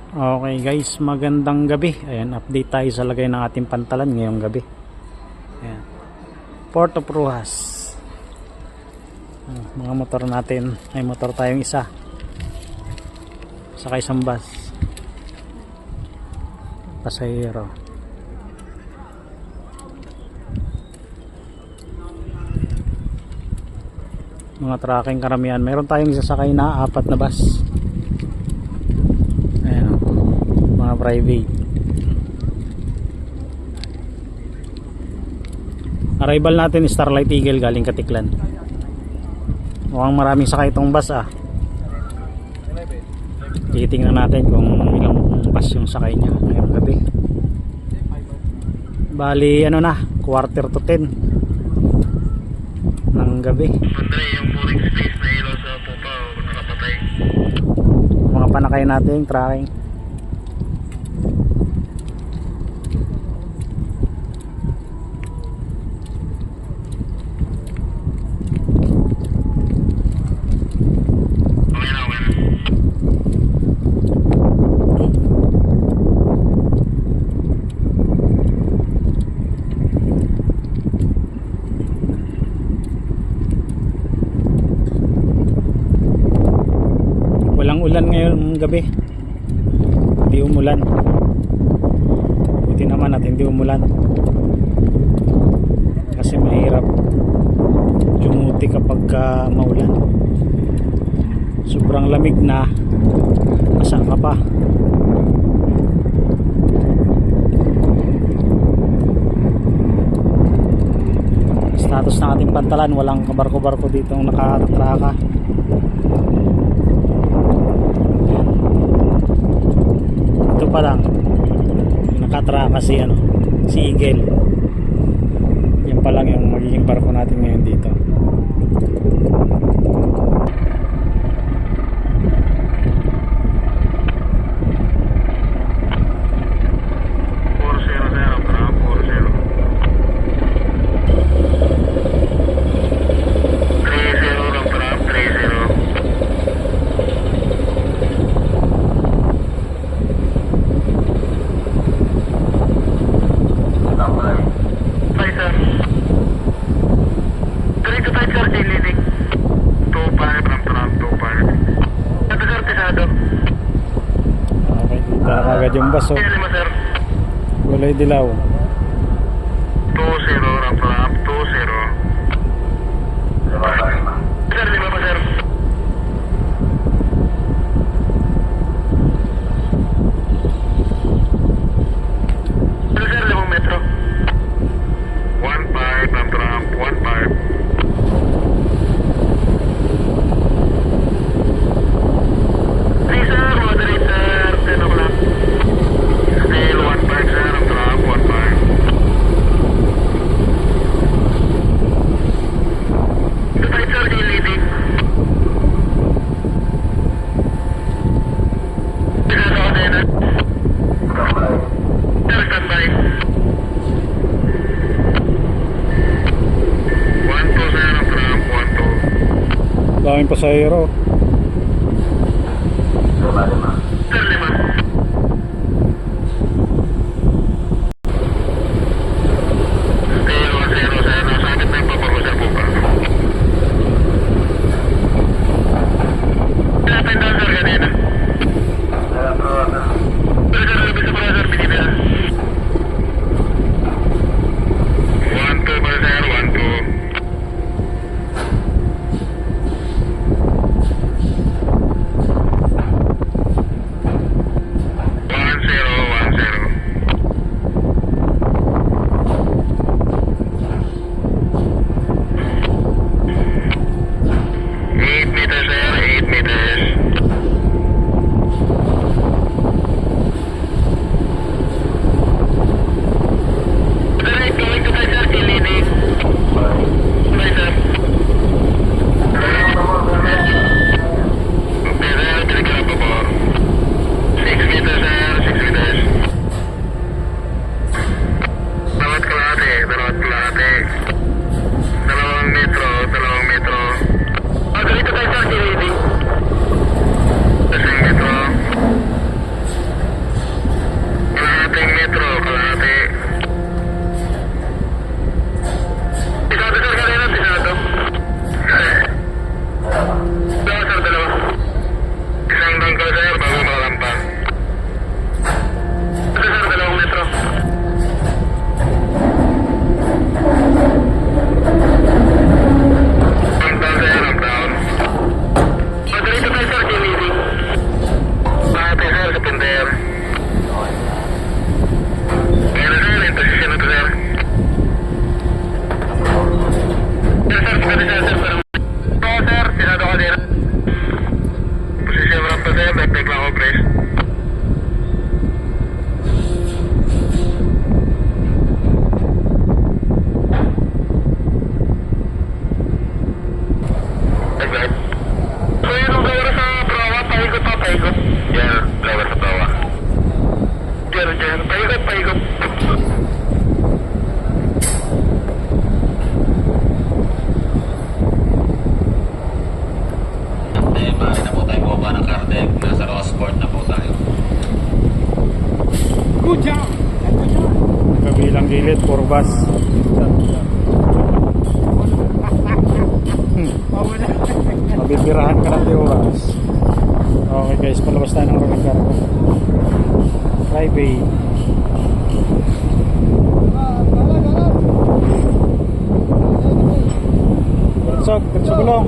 Okay guys, magandang gabi. Ayan, update tayo sa lagay ng ating pantalan ngayong gabi. Ayan. Port of Rojas. Mga motor natin. Ay, motor tayong isa. Saka isang bus. Pasahero. Mga tracking karamihan. Meron tayong sasakay na 4 na bus. Mga private. Arrival natin Starlight Eagle galing Katiklan. Mukhang maraming sakay itong bus Titingnan natin kung ilang bus yung sakay niya ngayong gabi. Bali ano na, 9:45 ng gabi. Andre, yung mooring space na ilaw sa pupa nakapatay. Mga panakay natin tracking. Walang ulan ngayon gabi. Hindi umulan. Buti naman at hindi umulan. Kasi mahirap jumuti kapag maulan. Sobrang lamig na. Asa ka pa. Status ng ating pantalan, walang kabarko-barko dito nakatraka. Ito pa lang nakatraka si Eagle. Yan pa lang yung magiging barko natin ngayon dito. Agad yung bus Kulay dilaw 20 ramp 20 sir, 5 pa sir. Sir, 5 metro 15 ramp 15. Daming pasahero. Sir, 5. Good job. Kabilang gilid, puro bus. Mabibirahan ka ng oras. Okay guys, palabas tayo ng Ronin Cargo. Highway. Diretso gulong.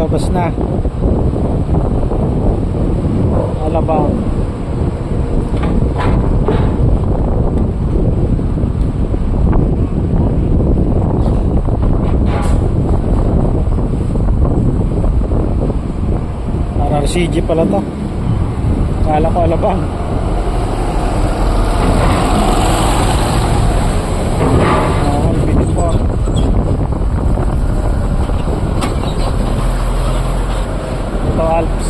Bas na Alabang. RRCG pala to, kala ko Alabang. Bilis po. Ito Alps.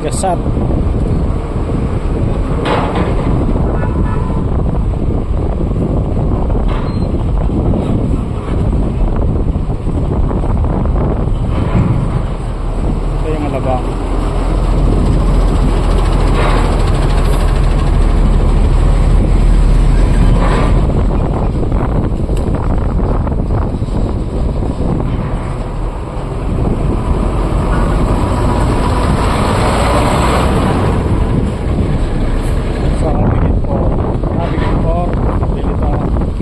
Gasat. Ito yung Alabang.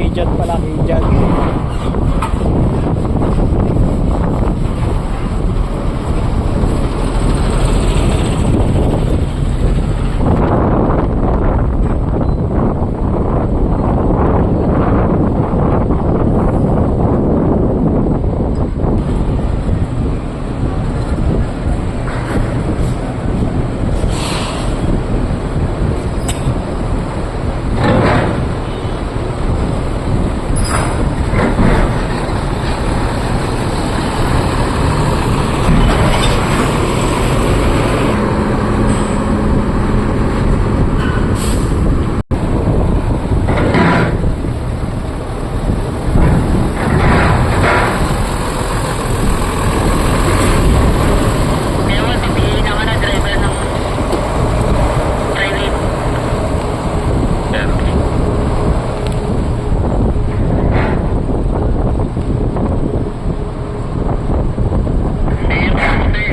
Kijat pala, Kijat.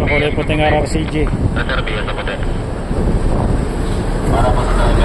Kulay puting RRCG. Para po sa namin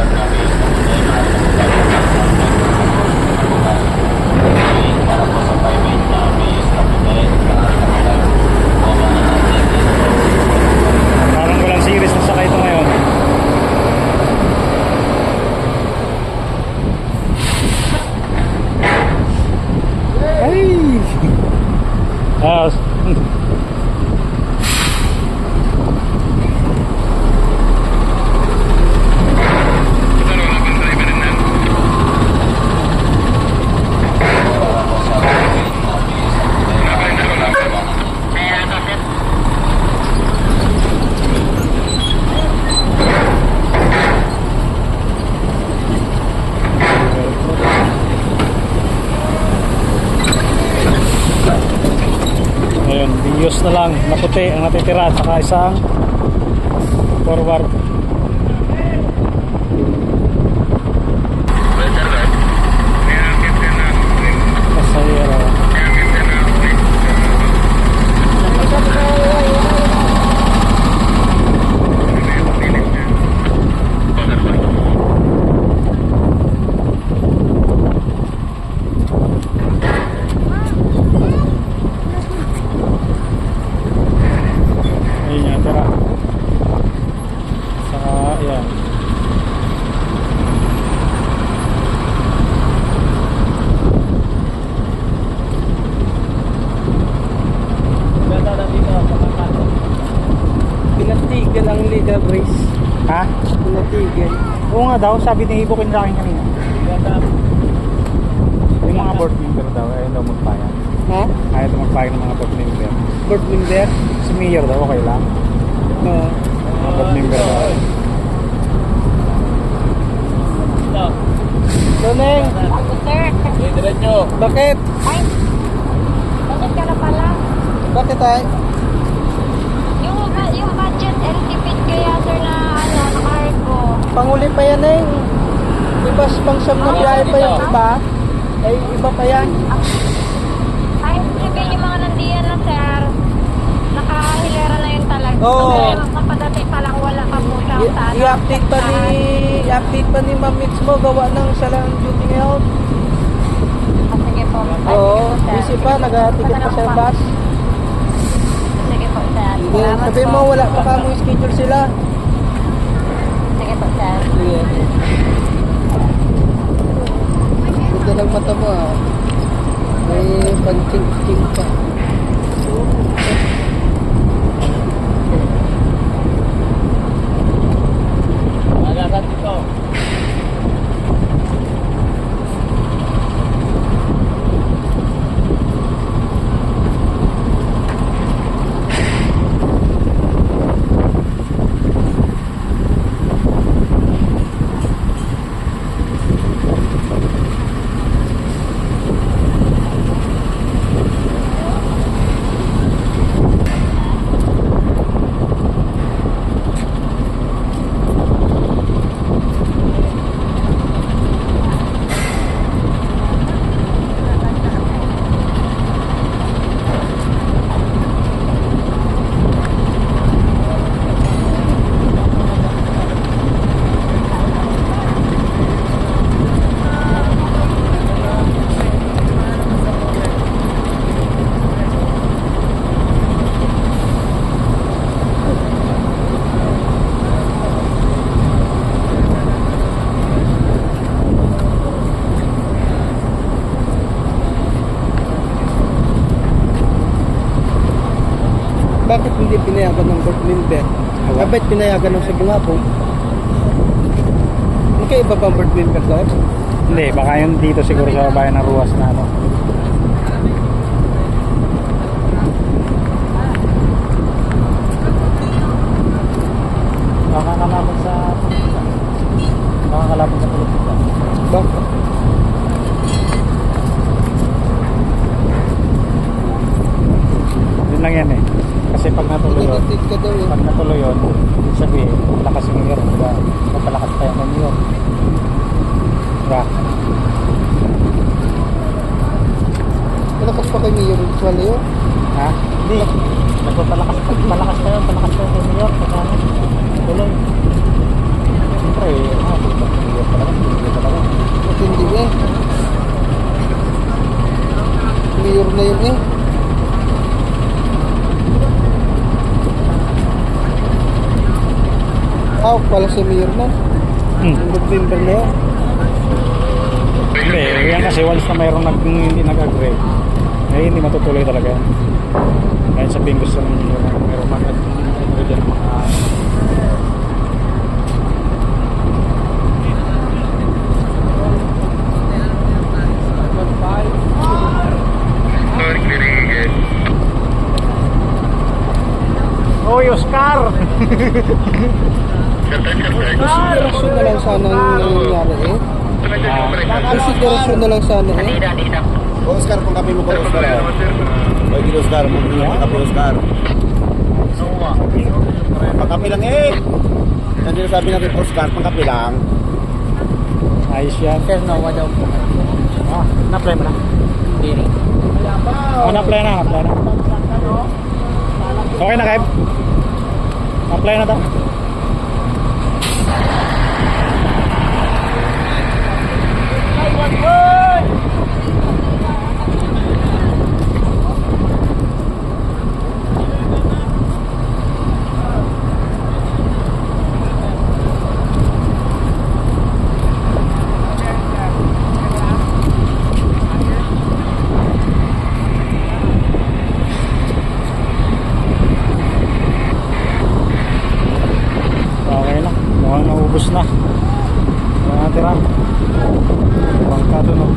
na lang na puti ang natitira at saka isang forward. Pasahero. Ayun yan, tira. Saka, ayan. Pinatigil ang leader race. Ha? Pinatigil. Oo nga daw, sabi ni Ibo kinlaking kanina. Yung mga board member daw, ayaw daw magpayag. Ha? Ayaw daw magpayag ng mga board member. Board member? Si Mayor daw, okay lang. Oo. Mga board member daw. Luneng, Sir, bakit? ay, bakit ka na pala? Bakit ay? Yung budget and tipid kaya sir na naka-hard ko. Panguli pa yan eh. Iba pang siyam na biyahe pa yung iba. Ay, iba pa yan. Ay, sabihin yung mga nandiyan na sir, nakahilera na yun talaga. Oo. Kasi kapadating pa lang wala pa po siya sa I-update pa ni Ma'am Mitch mo, gawa ng siya lang ang duty ngayon. Sige po. Ay, Oo, sige po, sir. busy pa, nag-ticket pa sa bus. Sige po, sir. Sige, Salamat sabi po. mo, wala pa ka mong schedule sila. Sige po, sir. Sige. Ganda ng mata mo ah. May panching-ching ka. Bakit hindi pinayagan ng board member? Bakit pinayagan ng Sabungapong? Magkaiba ba ang board member doon? Hindi, baka yun dito siguro sa bayan ng Ruas na ano. Makakalaban sa politika. Makakalaban sa politika. Bakit? Yun lang yan eh. Kasi pag natuloy yun, Negative ka daw eh. pag natuloy yun, sabihin, lakas yung mayor, diba? Mapalakas pa yung mayor. Diba? Malakas pa kay Mayor Rizal yun. Ha? Hindi. Nagpapalakas pa yun, palakas pa yung mayor. Pagka tuloy. Siyempre, mayor talaga. At hindi eh. Mayor na yun eh. Pala si Mayor na. Yung board member na yun. Hindi, yan kasi once na mayroong hindi nag-agree, eh hindi matutuloy talaga. Kahit sabihin gusto ng mayroong mag-agree dyan ng mga Hoy, Oscar! Konsiderasyon na lang sana ang nangyayari eh. Konsiderasyon na lang sana eh. Oscar, kung kape mo ko Oscar. Oy, di Oscar, mo mga kape Oscar. Pangkape lang eh. Yan din sabi natin Oscar, pangkape lang. Ayos yan. Sir, nawa daw po. Ah, na-apply mo na. Hindi. Oh, na-apply na. Okay na, Kev? Apply na to. Okay na. Mukhang naubos na. Wala natira. Bangka doon, no?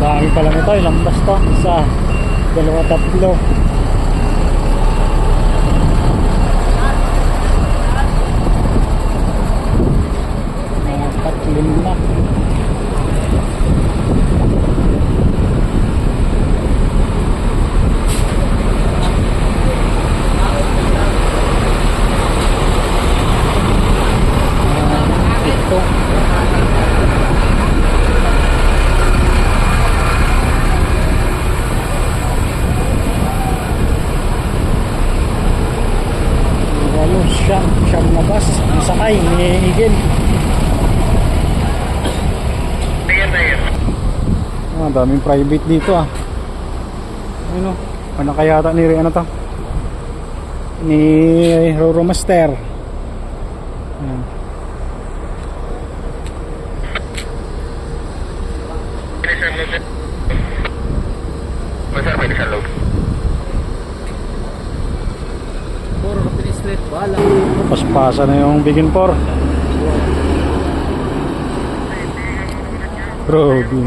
Dami pala nito. Ilang bus to? Isa, dalawa, tatlo. Tatlin na. Ito. Walo, siyam na bus. Ang sakay, niigil. Ah, daming private dito ah. Ano? Ano kaya ata ni ano to? Ni Roro Master. Ayan. Masarap ba sa loob? Puro kapit street. Wala. Paspasa na yung Big and Four. Robin.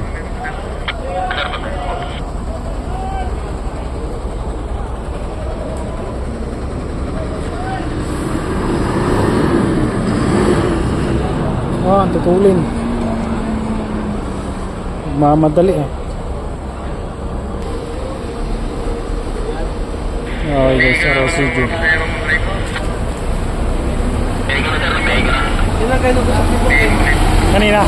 Ah, tutulin. Mamadali ah. Okay guys, ROCG. Sino kayo nung sa people? Kanina.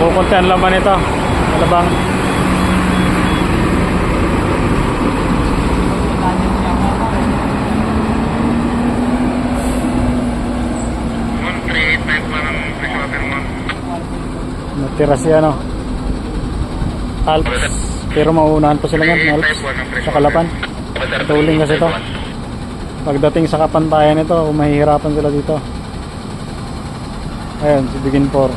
Pupuntahan lang ba nito? Ano bang? Natira siya no? Alps. Pero mauunahan pa sila ng Alps sa Kalapan. Tuling kasi to. Pagdating sa Kapantayan ito, mahihirapan sila dito. Ayan, si Bigin 4.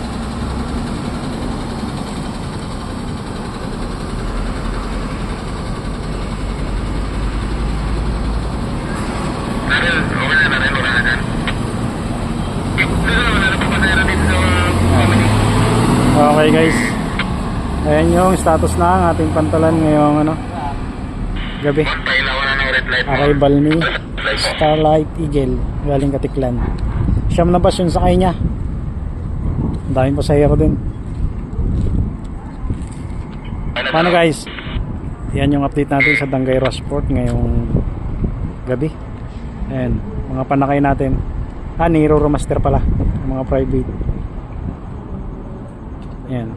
Okay guys, ayan yung status na ang ating pantalan ngayong ano, gabi. Arrival ni Starlight Eagle galing Katiklan. Siyam na bus yung sakay niya. Ang daming pasahero din. Paano guys, yan yung update natin sa Dangay Rosport ngayong gabi. Ayan, mga panakay natin. Ni Roro Master pala, mga private. Yan.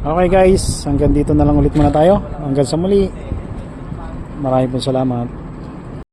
Okay guys, hanggang dito na lang ulit muna tayo. Hanggang sa muli. Maraming salamat.